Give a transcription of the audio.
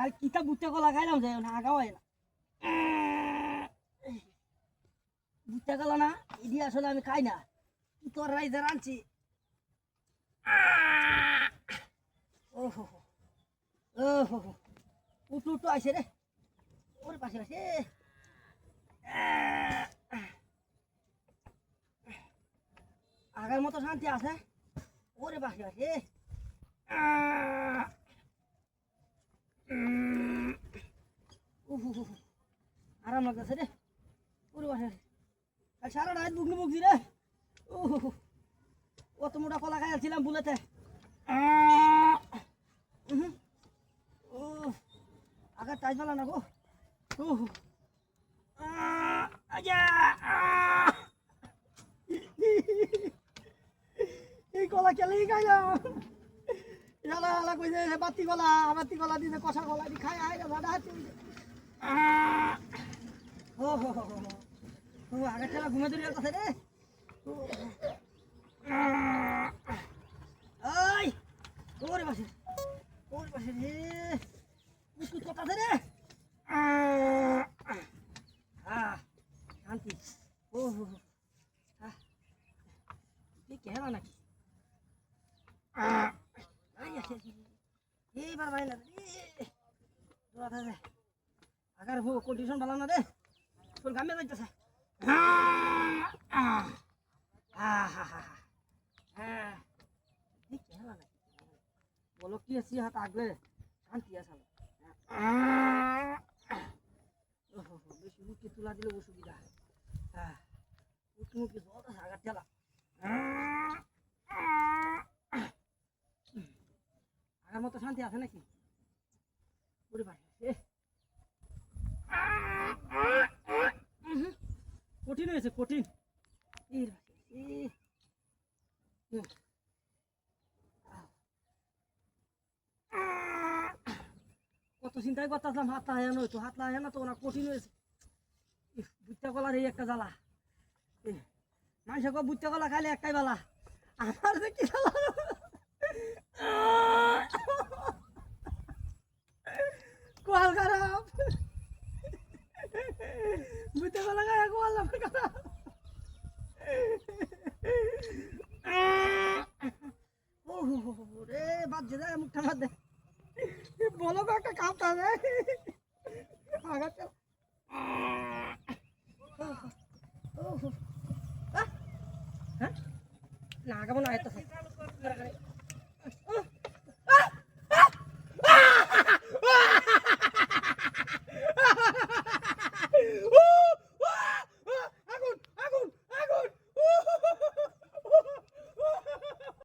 আর কিতা বুটটা কলা খাইলাম যায় না আগাও হয় না বুটটা কলা না এদি আসলে আমি খাই না তোর রাইজার আনছি ওহো ওহো উঠু উঠু আসে রে ওর পাশে আসে আগার মতো শান্তি আছে ওরে পাশে আসে আরাম লাগতেছে রে ওরে পাশে আর সারা রাত বুকনি বুকছি রে অত মোটা কলা খাইছিলাম বুলেতে আগার টাইজ পালা না গো এই কলা খেলেই খাইলাম জ্বালা জ্বালা কইছে বাতি কলা দিছে কষা কলা দি খাই আয় ভাড়া হাতে ও হো হো ও আগে খেলা ঘুমে ধরে কথা রে ওই ওরে পাশে রে বিস্কুট কথা রে শান্তি ও হো কেলা নাকি এইবার ভাই না আগার কন্ডিশন ভালো না রে তোর গামে যাইতেছে বলো কি আছি হাত আগলে শান্তি আসাল বেশি মুখে তুলা দিলে অসুবিধা মুখে জল আগার ঠেলা আগার মতো শান্তি আছে নাকি কঠিন হয়েছে কঠিন কত চিন্তাই করতেছিলাম হাত লাগানো হইতো হাত লাগানো না তো ওরা কঠিন হয়েছে বুট্টা কলার এই একটা জ্বালা মানুষের বুট্টা কলা খাইলে একটাই বালা আমার যে কি কোয়াল খারাপ বুট্টা কলা খায় কোয়াল খারাপ রে বাদ দে মুখটা বাদ দে বলো একটা কাপটা দে আগাতে হ্যাঁ না আগাবো না এত